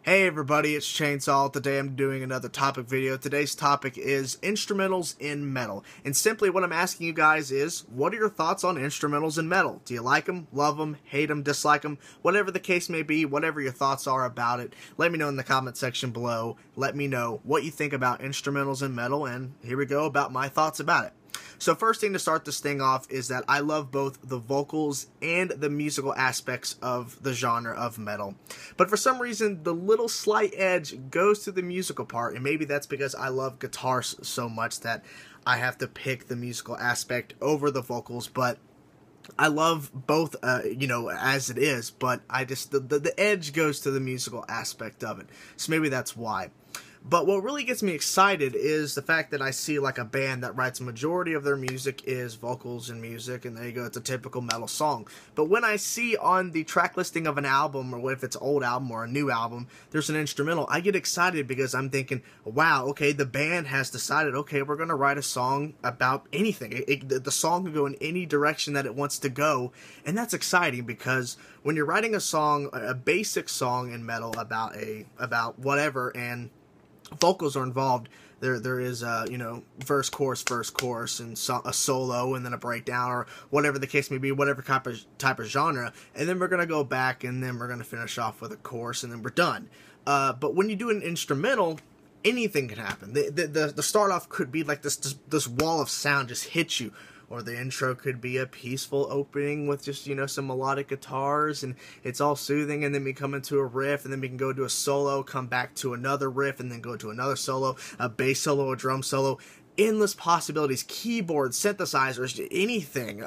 Hey everybody, it's Chainsaw. Today I'm doing another topic video. Today's topic is instrumentals in metal. And simply what I'm asking you guys is, what are your thoughts on instrumentals in metal? Do you like them, love them, hate them, dislike them? Whatever the case may be, whatever your thoughts are about it, let me know in the comment section below. Let me know what you think about instrumentals in metal, and here we go about my thoughts about it. So first thing to start this thing off is that I love both the vocals and the musical aspects of the genre of metal. But for some reason, the little slight edge goes to the musical part, and maybe that's because I love guitars so much that I have to pick the musical aspect over the vocals, but I love both, as it is, but I just, the edge goes to the musical aspect of it. So maybe that's why. But what really gets me excited is the fact that I see like a band that writes a majority of their music is vocals and music, and there you go, it's a typical metal song. But when I see on the track listing of an album, or if it's an old album or a new album, there's an instrumental, I get excited because I'm thinking, wow, okay, the band has decided, okay, we're going to write a song about anything. The song can go in any direction that it wants to go, and that's exciting because when you're writing a song, a basic song in metal about whatever, and vocals are involved, there is verse chorus and a solo and then a breakdown or whatever the case may be, whatever type of genre, and then we're gonna go back and then we're gonna finish off with a chorus and then we're done. But when you do an instrumental, anything can happen. The start off could be like this wall of sound just hits you. Or the intro could be a peaceful opening with just, some melodic guitars, and it's all soothing, and then we come into a riff, and then we can go to a solo, come back to another riff, and then go to another solo, a bass solo, a drum solo. Endless possibilities, keyboards, synthesizers, anything.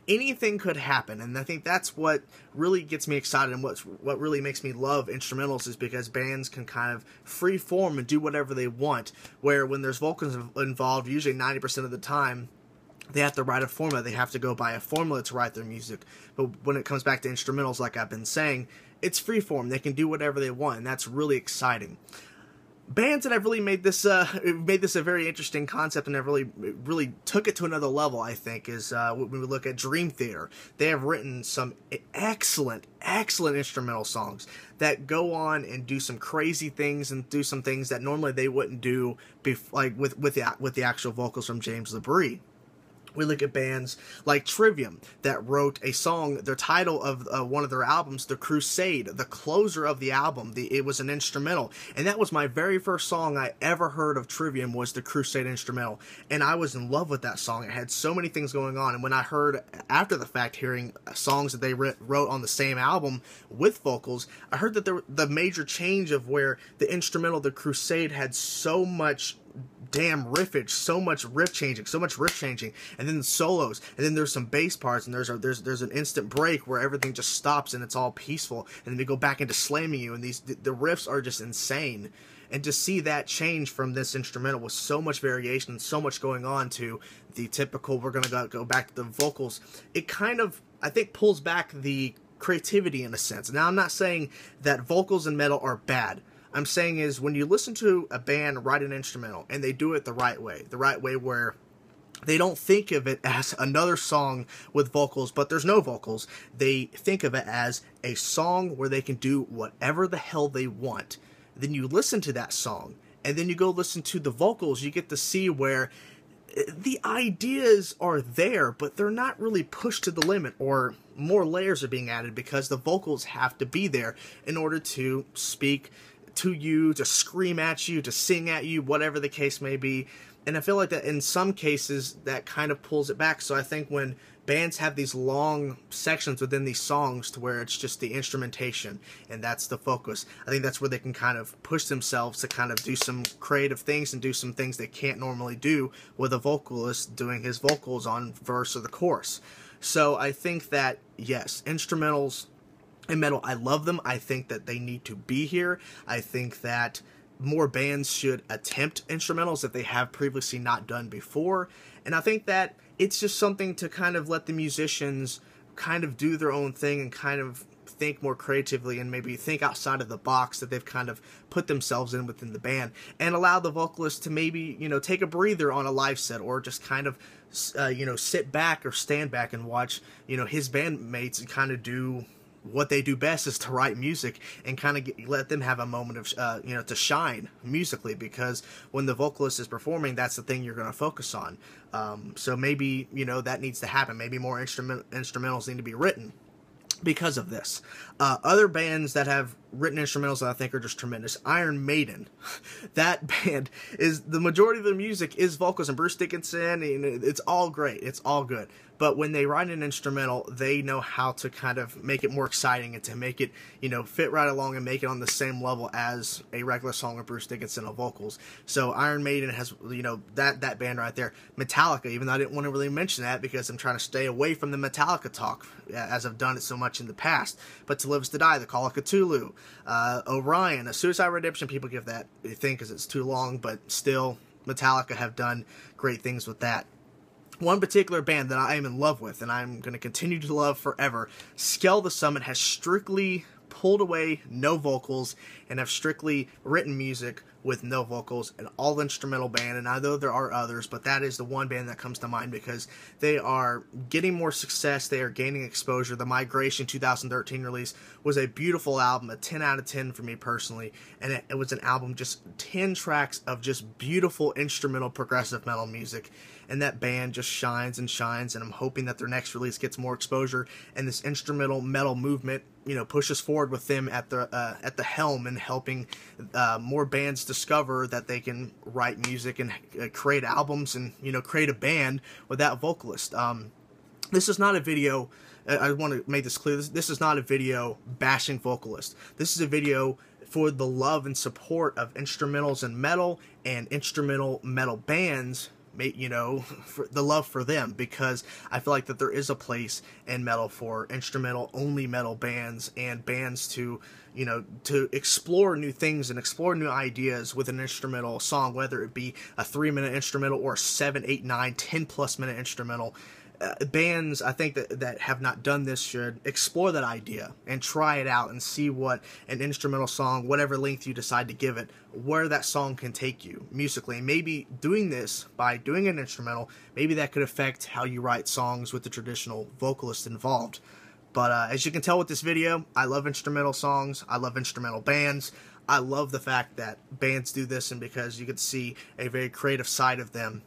Anything could happen, and I think that's what really gets me excited, and what really makes me love instrumentals is because bands can kind of free form and do whatever they want, where when there's vocals involved, usually 90% of the time, they have to write a formula. They have to go by a formula to write their music. But when it comes back to instrumentals, like I've been saying, it's freeform. They can do whatever they want, and that's really exciting. Bands that have really made this a very interesting concept and have really took it to another level, I think, is when we look at Dream Theater. They have written some excellent instrumental songs that go on and do some crazy things and do some things that normally they wouldn't do, like with the actual vocals from James LaBrie. We look at bands like Trivium that wrote a song, their title of one of their albums, The Crusade, the closer of the album. It was an instrumental, and that was my very first song I ever heard of Trivium, was the Crusade instrumental, and I was in love with that song. It had so many things going on, and when I heard, after the fact, hearing songs that they wrote on the same album with vocals, I heard that the major change of where the instrumental, The Crusade, had so much damn riffage, so much riff changing, and then the solos, and then there's some bass parts, and there's an instant break where everything just stops and it's all peaceful, and then they go back into slamming you, and the riffs are just insane. And to see that change from this instrumental with so much variation and so much going on to the typical, we're gonna go back to the vocals, it kind of, I think, pulls back the creativity in a sense. Now, I'm not saying that vocals in metal are bad. I'm saying is when you listen to a band write an instrumental and they do it the right way where they don't think of it as another song with vocals, but there's no vocals. They think of it as a song where they can do whatever the hell they want. Then you listen to that song, and then you go listen to the vocals, you get to see where the ideas are there, but they're not really pushed to the limit, or more layers are being added because the vocals have to be there in order to speak to you, to scream at you, to sing at you, whatever the case may be. And I feel like that in some cases that kind of pulls it back. So I think when bands have these long sections within these songs to where it's just the instrumentation and that's the focus, I think that's where they can kind of push themselves to kind of do some creative things and do some things they can't normally do with a vocalist doing his vocals on verse or the chorus. So I think that, yes, instrumentals in metal, I love them. I think that they need to be here. I think that more bands should attempt instrumentals if they have previously not done before. And I think that it's just something to kind of let the musicians kind of do their own thing and kind of think more creatively and maybe think outside of the box that they've kind of put themselves in within the band, and allow the vocalist to maybe, take a breather on a live set, or just kind of, sit back or stand back and watch, his bandmates kind of do what they do best is to write music and kind of let them have a moment of, to shine musically, because when the vocalist is performing, that's the thing you're going to focus on. So maybe, that needs to happen. Maybe more instrumentals need to be written because of this. Other bands that have written instrumentals that I think are just tremendous. Iron Maiden. That band is, the majority of their music is vocals and Bruce Dickinson, and it's all great. It's all good. But when they write an instrumental, they know how to kind of make it more exciting and to make it, fit right along and make it on the same level as a regular song of Bruce Dickinson of vocals. So Iron Maiden has, that band right there. Metallica, even though I didn't want to really mention that because I'm trying to stay away from the Metallica talk, as I've done it so much in the past. But To Live Is To Die, The Call of Cthulhu, Orion, A Suicide Redemption, people give that a thing because it's too long, but still, Metallica have done great things with that. One particular band that I am in love with, and I'm going to continue to love forever, Scale the Summit, has strictly pulled away no vocals and have strictly written music with no vocals, an all-instrumental band. And I know there are others, but that is the one band that comes to mind because they are getting more success, they are gaining exposure. The Migration 2013 release was a beautiful album, a 10 out of 10 for me personally, and it was an album, just 10 tracks of just beautiful instrumental progressive metal music. And that band just shines and shines, and I'm hoping that their next release gets more exposure, and this instrumental metal movement, pushes forward with them at the helm and helping more bands discover that they can write music and create albums and, create a band without vocalists. This is not a video, I want to make this clear, this is not a video bashing vocalists. This is a video for the love and support of instrumentals and metal and instrumental metal bands, for the love for them, because I feel like that there is a place in metal for instrumental only metal bands and bands to explore new things and explore new ideas with an instrumental song, whether it be a 3-minute instrumental or a 7, 8, 9, 10+ minute instrumental. Bands, I think, that have not done this should explore that idea and try it out and see what an instrumental song, whatever length you decide to give it, where that song can take you musically. And maybe doing this by doing an instrumental, maybe that could affect how you write songs with the traditional vocalist involved. But as you can tell with this video, I love instrumental songs, I love instrumental bands, I love the fact that bands do this, and because you can see a very creative side of them.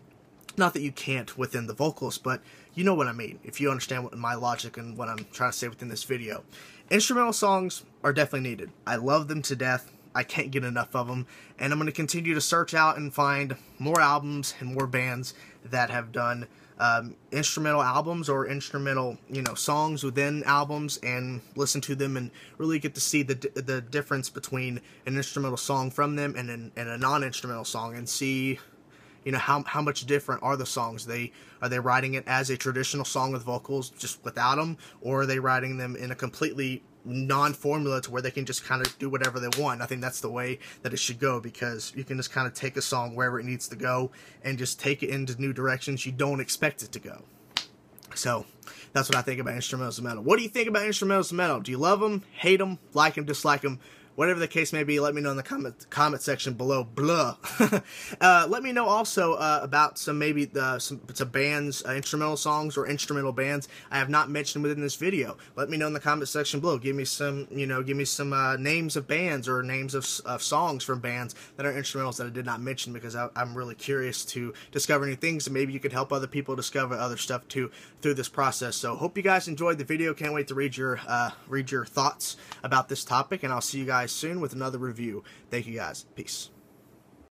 Not that you can't within the vocals, but you know what I mean, if you understand what my logic and what I'm trying to say within this video. Instrumental songs are definitely needed. I love them to death. I can't get enough of them, and I'm going to continue to search out and find more albums and more bands that have done instrumental albums or instrumental, songs within albums, and listen to them and really get to see the difference between an instrumental song from them and a non-instrumental song, and see how much different are the songs. Are they writing it as a traditional song with vocals just without them, or are they writing them in a completely non-formula to where they can just kind of do whatever they want? I think that's the way that it should go, because you can just kind of take a song wherever it needs to go and just take it into new directions you don't expect it to go. So that's what I think about instrumentals and metal. What do you think about instrumentals and metal? Do you love them, hate them, like them, dislike them? Whatever the case may be, let me know in the comment section below. Blah. Let me know also about some bands, instrumental songs or instrumental bands I have not mentioned within this video. Let me know in the comment section below. Give me some, names of bands or names of songs from bands that are instrumentals that I did not mention, because I'm really curious to discover new things, and maybe you could help other people discover other stuff too through this process. So hope you guys enjoyed the video. Can't wait to read your thoughts about this topic, and I'll see you guys soon with another review. Thank you guys. Peace.